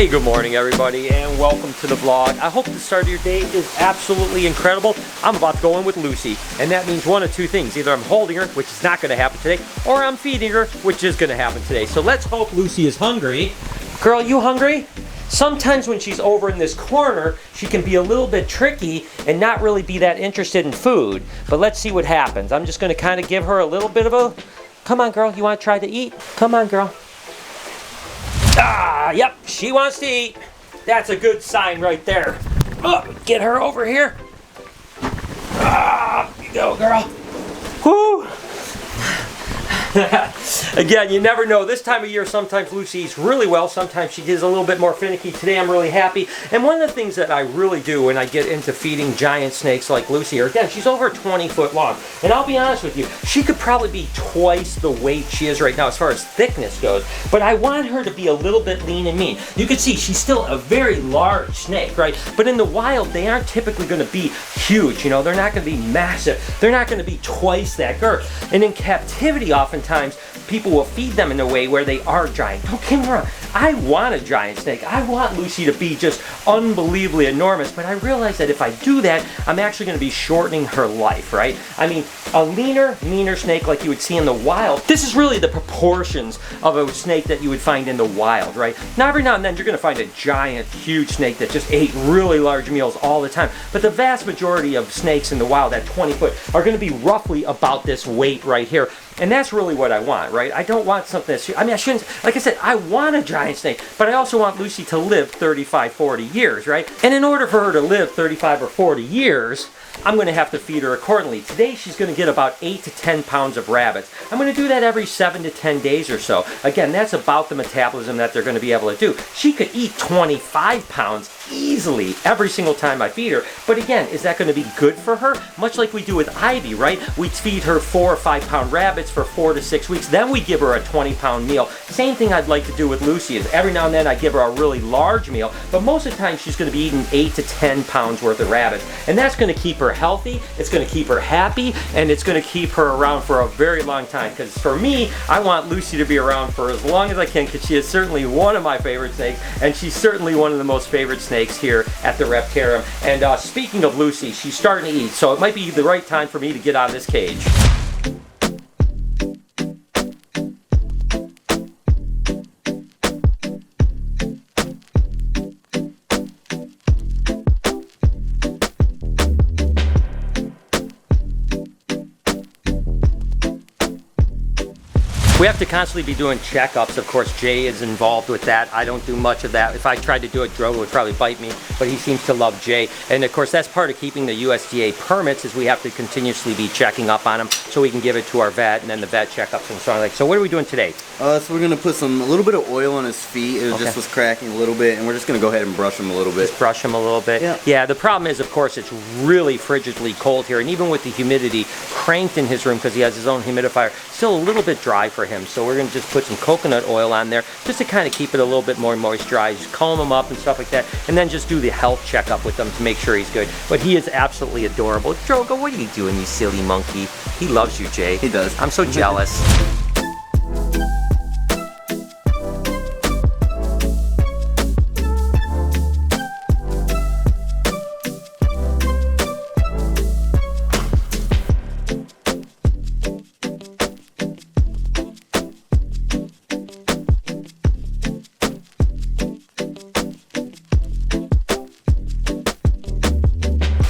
Hey, good morning everybody, and welcome to the vlog. I hope the start of your day is absolutely incredible. I'm about to go in with Lucy, and that means one of two things. Either I'm holding her, which is not going to happen today, or I'm feeding her, which is going to happen today. So let's hope Lucy is hungry. Girl, you hungry? Sometimes when she's over in this corner, she can be a little bit tricky and not really be that interested in food. But let's see what happens. I'm just going to kind of give her a little bit of a... Come on, girl, you want to try to eat? Come on, girl. Ah, yep, she wants to eat. That's a good sign right there. Oh, get her over here. Ah, you go, girl. Whoo. Again, you never know. This time of year, sometimes Lucy eats really well. Sometimes she gets a little bit more finicky. Today, I'm really happy. And one of the things that I really do when I get into feeding giant snakes like Lucy, or again, she's over 20 foot long. And I'll be honest with you, she could probably be twice the weight she is right now as far as thickness goes. But I want her to be a little bit lean and mean. You can see she's still a very large snake, right? But in the wild, they aren't typically going to be huge. You know, they're not going to be massive. They're not going to be twice that girth. And in captivity, oftentimes, people will feed them in a way where they are giant. Don't get me wrong. I want a giant snake. I want Lucy to be just unbelievably enormous, but I realize that if I do that, I'm actually going to be shortening her life, right? I mean, a leaner, meaner snake like you would see in the wild, this is really the proportions of a snake that you would find in the wild, right? Now, every now and then, you're going to find a giant, huge snake that just ate really large meals all the time, but the vast majority of snakes in the wild at 20 foot are going to be roughly about this weight right here. And that's really what I want, right? I don't want something that's, I mean, I shouldn't, like I said, I want a giant snake, but I also want Lucy to live 35, 40 years, right? And in order for her to live 35 or 40 years, I'm going to have to feed her accordingly. Today, she's going to get about 8 to 10 pounds of rabbits. I'm going to do that every 7 to 10 days or so. Again, that's about the metabolism that they're going to be able to do. She could eat 25 pounds easily every single time I feed her. But again, is that going to be good for her? Much like we do with Ivy, right? We feed her 4 or 5 pound rabbits for 4 to 6 weeks. Then we give her a 20-pound meal. Same thing I'd like to do with Lucy is every now and then I give her a really large meal. But most of the time, she's going to be eating 8 to 10 pounds worth of rabbits. And that's going to keep her healthy, it's going to keep her happy, and it's going to keep her around for a very long time. Because for me, I want Lucy to be around for as long as I can, because she is certainly one of my favorite snakes, and she's certainly one of the most favorite snakes here at the Reptarium. And speaking of Lucy, she's starting to eat, so it might be the right time for me to get out of this cage. We have to constantly be doing checkups. Of course, Jay is involved with that. I don't do much of that. If I tried to do it, Drogo would probably bite me, but he seems to love Jay. And of course, that's part of keeping the USDA permits is we have to continuously be checking up on him so we can give it to our vet and then the vet checkups and so on. Like, so what are we doing today? So we're gonna put a little bit of oil on his feet. It just was cracking a little bit, and we're just gonna go ahead and brush him a little bit. Just brush him a little bit. Yeah. Yeah. The problem is, of course, it's really frigidly cold here, and even with the humidity cranked in his room because he has his own humidifier, still a little bit dry for him. So we're gonna just put some coconut oil on there just to kind of keep it a little bit more moisturized, just comb him up and stuff like that, and then just do the health checkup with him to make sure he's good. But he is absolutely adorable. Drogo, what are you doing, you silly monkey? He loves you, Jay. He does. I'm so jealous.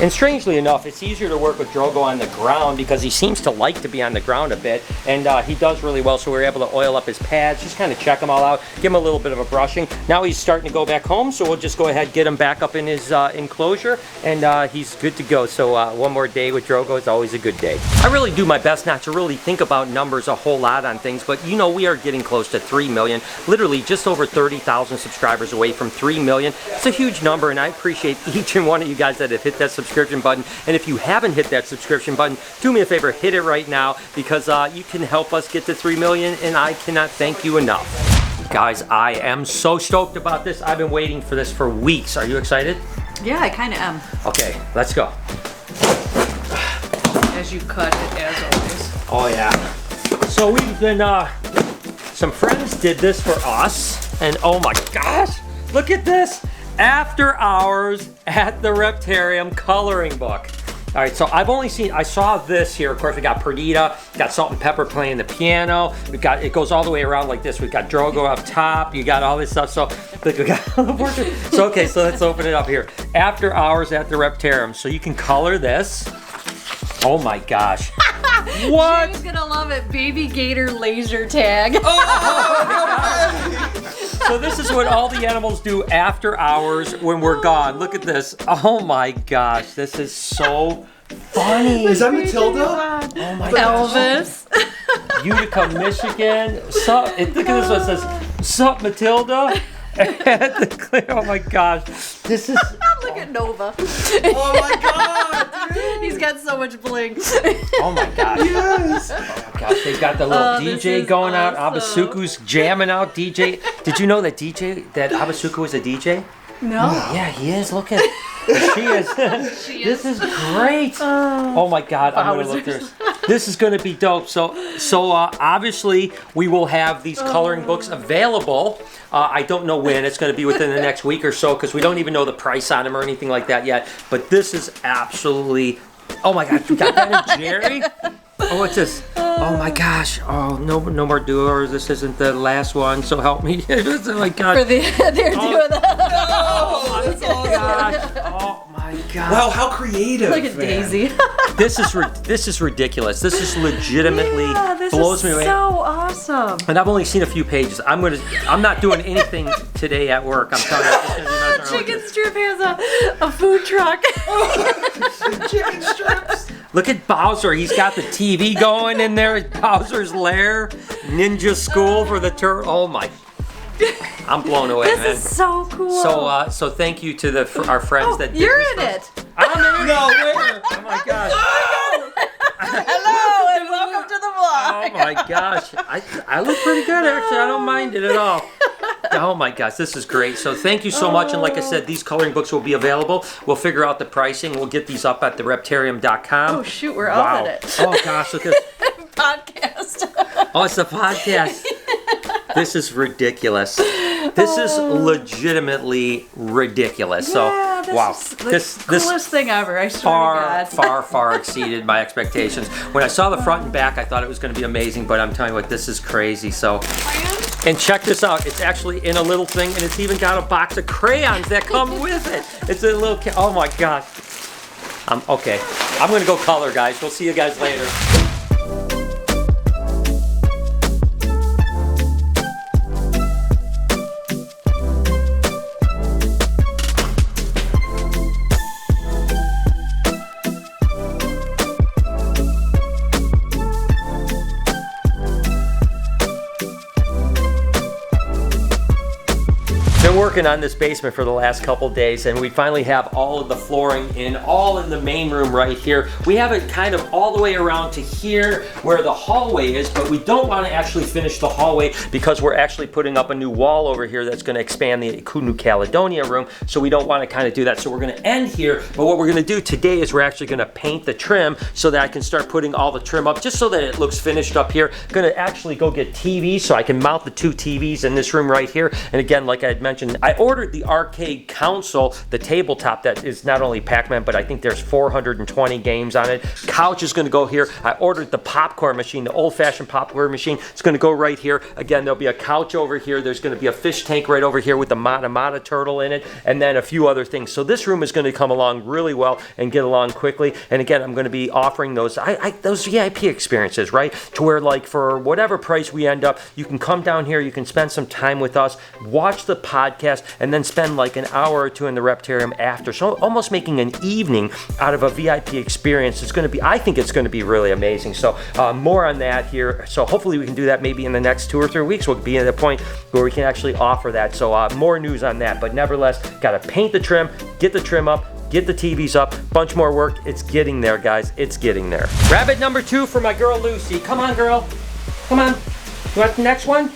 And strangely enough, it's easier to work with Drogo on the ground because he seems to like to be on the ground a bit, and he does really well. So we're able to oil up his pads, just kind of check them all out, give him a little bit of a brushing. Now he's starting to go back home, so we'll just go ahead, get him back up in his enclosure, and he's good to go. So one more day with Drogo is always a good day. I really do my best not to really think about numbers a whole lot on things, but you know, we are getting close to 3 million, literally just over 30,000 subscribers away from 3 million. It's a huge number, and I appreciate each and one of you guys that have hit that subscription button. And if you haven't hit that subscription button, do me a favor, hit it right now, because you can help us get to 3 million, and I cannot thank you enough. Guys, I am so stoked about this. I've been waiting for this for weeks. Are you excited? Yeah, I kind of am. Okay, let's go. As you cut it, as always. Oh yeah. So we've been, some friends did this for us, and oh my gosh, Look at this. After Hours at the Reptarium coloring book. All right, so I saw this here. Of course, we got Perdita, got Salt and Pepper playing the piano. It goes all the way around like this. We've got Drogo up top. You got all this stuff. So, look, we got the portrait. So, okay, so let's open it up here. After Hours at the Reptarium. So you can color this. Oh my gosh. What? James gonna love it. Baby gator laser tag. So this is what all the animals do after hours when we're gone. Look at this. Oh my gosh, this is so funny. Is that Matilda? Oh my gosh. Elvis. Utica, Michigan. Look at this one. It says, "Sup, Matilda?" Oh my gosh. This is... Look at Nova. Oh my god, dude. He's got so much bling. Oh my gosh. Yes. Oh my gosh, they've got the little DJ going out. Abasuku's jamming out. DJ. Did you know that Abasuku is a DJ? No. Yeah, he is. Look at... She is. This is great. Oh my god, I'm gonna look this. This is gonna be dope. So obviously we will have these coloring books available. I don't know when. It's gonna be within the next week or so because we don't even know the price on them or anything like that yet. But this is absolutely. Oh my god, you got Ben and Jerry? Oh, what's this? Oh my gosh. Oh, no more doors. This isn't the last one. So help me. Oh my god. They're doing that. Oh my gosh. Oh my god. Wow, how creative. Look at man. Daisy. This is ridiculous. This is legitimately blows me away. So awesome. And I've only seen a few pages. I'm not doing anything today at work. I'm telling you. It's gonna be my turn. Chicken Strip has a food truck. Chicken strips. Look at Bowser. He's got the TV going in there. Bowser's Lair, Ninja School for the turtle. Oh my. I'm blown away, man. This is so cool. So thank you to our friends that did You're this in stuff. it. I'm in it. No, where? Oh my gosh. Hello and welcome to the Oh vlog. my gosh. I look pretty good actually. I don't mind it at all. Oh my gosh, this is great. So thank you so much. And like I said, these coloring books will be available. We'll figure out the pricing. We'll get these up at thereptarium.com. Oh shoot, we're up at it. Oh gosh, look at Podcast. Oh, it's a podcast. This is ridiculous. This is legitimately ridiculous. Yeah, So wow. This is the coolest thing ever, I swear to God. far exceeded my expectations. When I saw the front and back, I thought it was going to be amazing, but I'm telling you what, this is crazy. So, and check this out. It's actually in a little thing, and it's even got a box of crayons that come with it. It's a little, oh my gosh. Okay, I'm going to go color, guys. We'll see you guys later. Working on this basement for the last couple days, and we finally have all of the flooring all in the main room right here. We have it kind of all the way around to here where the hallway is, but we don't want to actually finish the hallway because we're actually putting up a new wall over here that's going to expand the New Caledonia room, so we don't want to kind of do that. So we're going to end here, but what we're going to do today is we're actually going to paint the trim so that I can start putting all the trim up just so that it looks finished up here. Going to actually go get TVs so I can mount the 2 TVs in this room right here. And again, like I had mentioned, I ordered the arcade console, the tabletop that is not only Pac-Man, but I think there's 420 games on it. Couch is going to go here. I ordered the popcorn machine, the old-fashioned popcorn machine. It's going to go right here. Again, there'll be a couch over here. There's going to be a fish tank right over here with the Mata turtle in it, and then a few other things. So this room is going to come along really well and get along quickly. And again, I'm going to be offering those those VIP experiences, right? To where, like, for whatever price we end up, you can come down here, you can spend some time with us, watch the podcast, and then spend like an hour or two in the Reptarium after. So almost making an evening out of a VIP experience. It's going to be, I think it's going to be really amazing. So more on that here. So hopefully we can do that maybe in the next 2 or 3 weeks. We'll be at a point where we can actually offer that. So more news on that. But nevertheless, got to paint the trim, get the trim up, get the TVs up, bunch more work. It's getting there, guys. It's getting there. Rabbit number 2 for my girl Lucy. Come on, girl. Come on. You want the next one?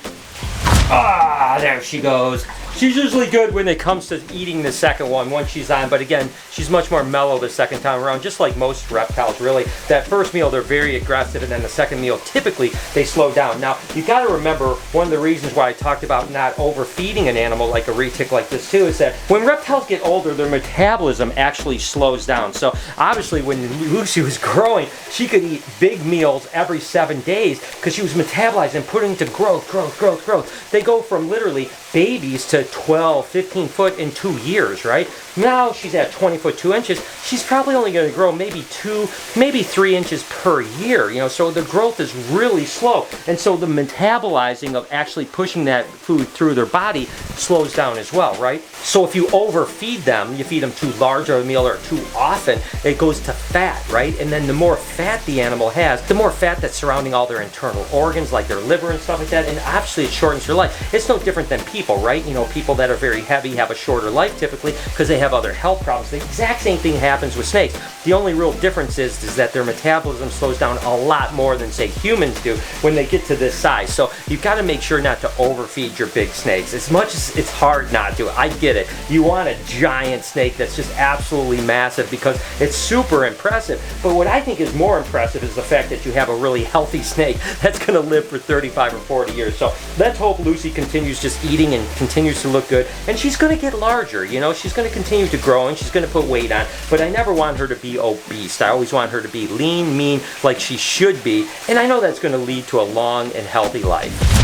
Ah, there she goes. She's usually good when it comes to eating the second one once she's on, but again, she's much more mellow the second time around, just like most reptiles, really. That first meal, they're very aggressive, and then the second meal, typically, they slow down. Now, you got to remember, one of the reasons why I talked about not overfeeding an animal like a retic like this too, is that when reptiles get older, their metabolism actually slows down. So, obviously, when Lucy was growing, she could eat big meals every 7 days because she was metabolizing and putting into growth. They go from literally babies to 12, 15 foot in 2 years, right? Now she's at 20 foot 2 inches. She's probably only going to grow maybe 2, maybe 3 inches per year, you know, so the growth is really slow. And so the metabolizing of actually pushing that food through their body slows down as well, right? So if you overfeed them, you feed them too large of a meal or too often, it goes to fat, right? And then the more fat the animal has, the more fat that's surrounding all their internal organs, like their liver and stuff like that, and obviously it shortens their life. It's no different than people, right? You know, people that are very heavy have a shorter life typically because they have other health problems. The exact same thing happens with snakes. The only real difference is that their metabolism slows down a lot more than, say, humans do when they get to this size. So you've got to make sure not to overfeed your big snakes. As much as it's hard not to, I get it. You want a giant snake that's just absolutely massive because it's super impressive. But what I think is more impressive is the fact that you have a really healthy snake that's going to live for 35 or 40 years. So let's hope Lucy continues just eating and continues to look good. And she's going to get larger, you know, she's going to continue to grow and she's going to put weight on. But I never want her to be obese. I always want her to be lean, mean, like she should be. And I know that's going to lead to a long and healthy life.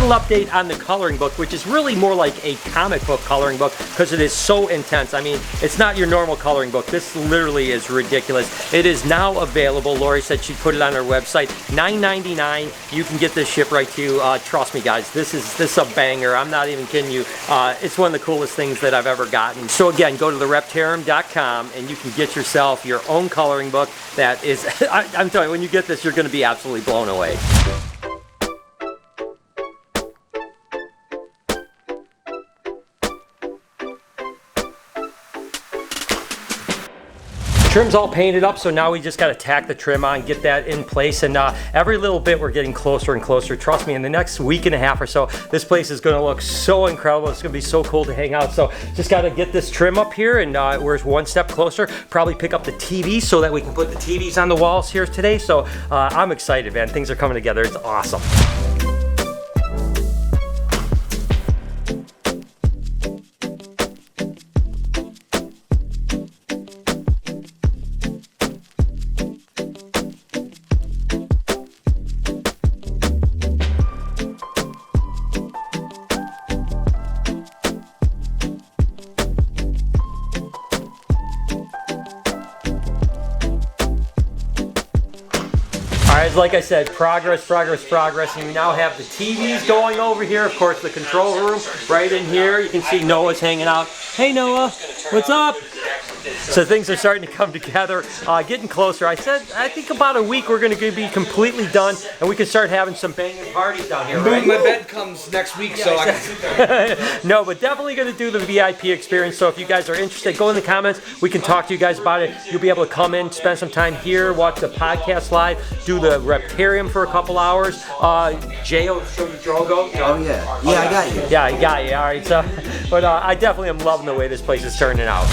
Update on the coloring book, which is really more like a comic book coloring book because it is so intense. I mean, it's not your normal coloring book. This literally is ridiculous. It is now available. Lori said she'd put it on her website. $9.99. You can get this shipped right to you. Trust me, guys, this is a banger. I'm not even kidding you. It's one of the coolest things that I've ever gotten. So again, go to thereptarium.com and you can get yourself your own coloring book. That is, I'm telling you, when you get this, you're going to be absolutely blown away. Trim's all painted up, so now we just got to tack the trim on, get that in place, and every little bit we're getting closer and closer. Trust me, in the next week and a half or so, this place is going to look so incredible. It's going to be so cool to hang out. So just got to get this trim up here, and we're one step closer. Probably pick up the TVs so that we can put the TVs on the walls here today. So I'm excited, man. Things are coming together. It's awesome. Alright, like I said, progress, and we now have the TVs going over here. Of course, the control room right in here. You can see Noah's hanging out. Hey Noah, what's up? So things are starting to come together, getting closer. I think about a week we're going to be completely done, and we can start having some banging parties down here, right? My bed comes next week, so I can... No, but definitely going to do the VIP experience. So if you guys are interested, go in the comments. We can talk to you guys about it. You'll be able to come in, spend some time here, watch the podcast live, do the Reptarium for a couple hours. Jay will show you Drogo. Oh yeah, yeah, I got you. Yeah, I got you. All right, so, but I definitely am loving the way this place is turning out.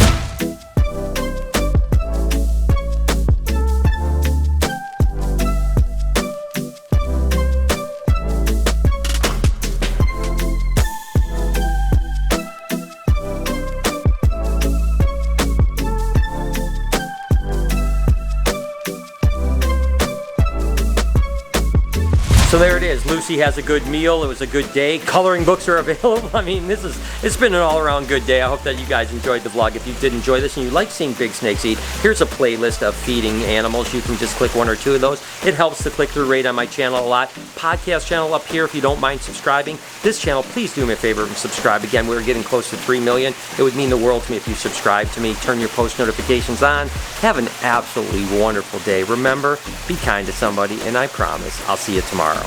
So there it is. Lucy has a good meal. It was a good day. Coloring books are available. I mean, it's been an all-around good day. I hope that you guys enjoyed the vlog. If you did enjoy this and you like seeing big snakes eat, here's a playlist of feeding animals. You can just click one or two of those. It helps the click-through rate on my channel a lot. Podcast channel up here if you don't mind subscribing. This channel, please do me a favor and subscribe. Again, we're getting close to 3 million. It would mean the world to me if you subscribe to me. Turn your post notifications on. Have an absolutely wonderful day. Remember, be kind to somebody, and I promise I'll see you tomorrow.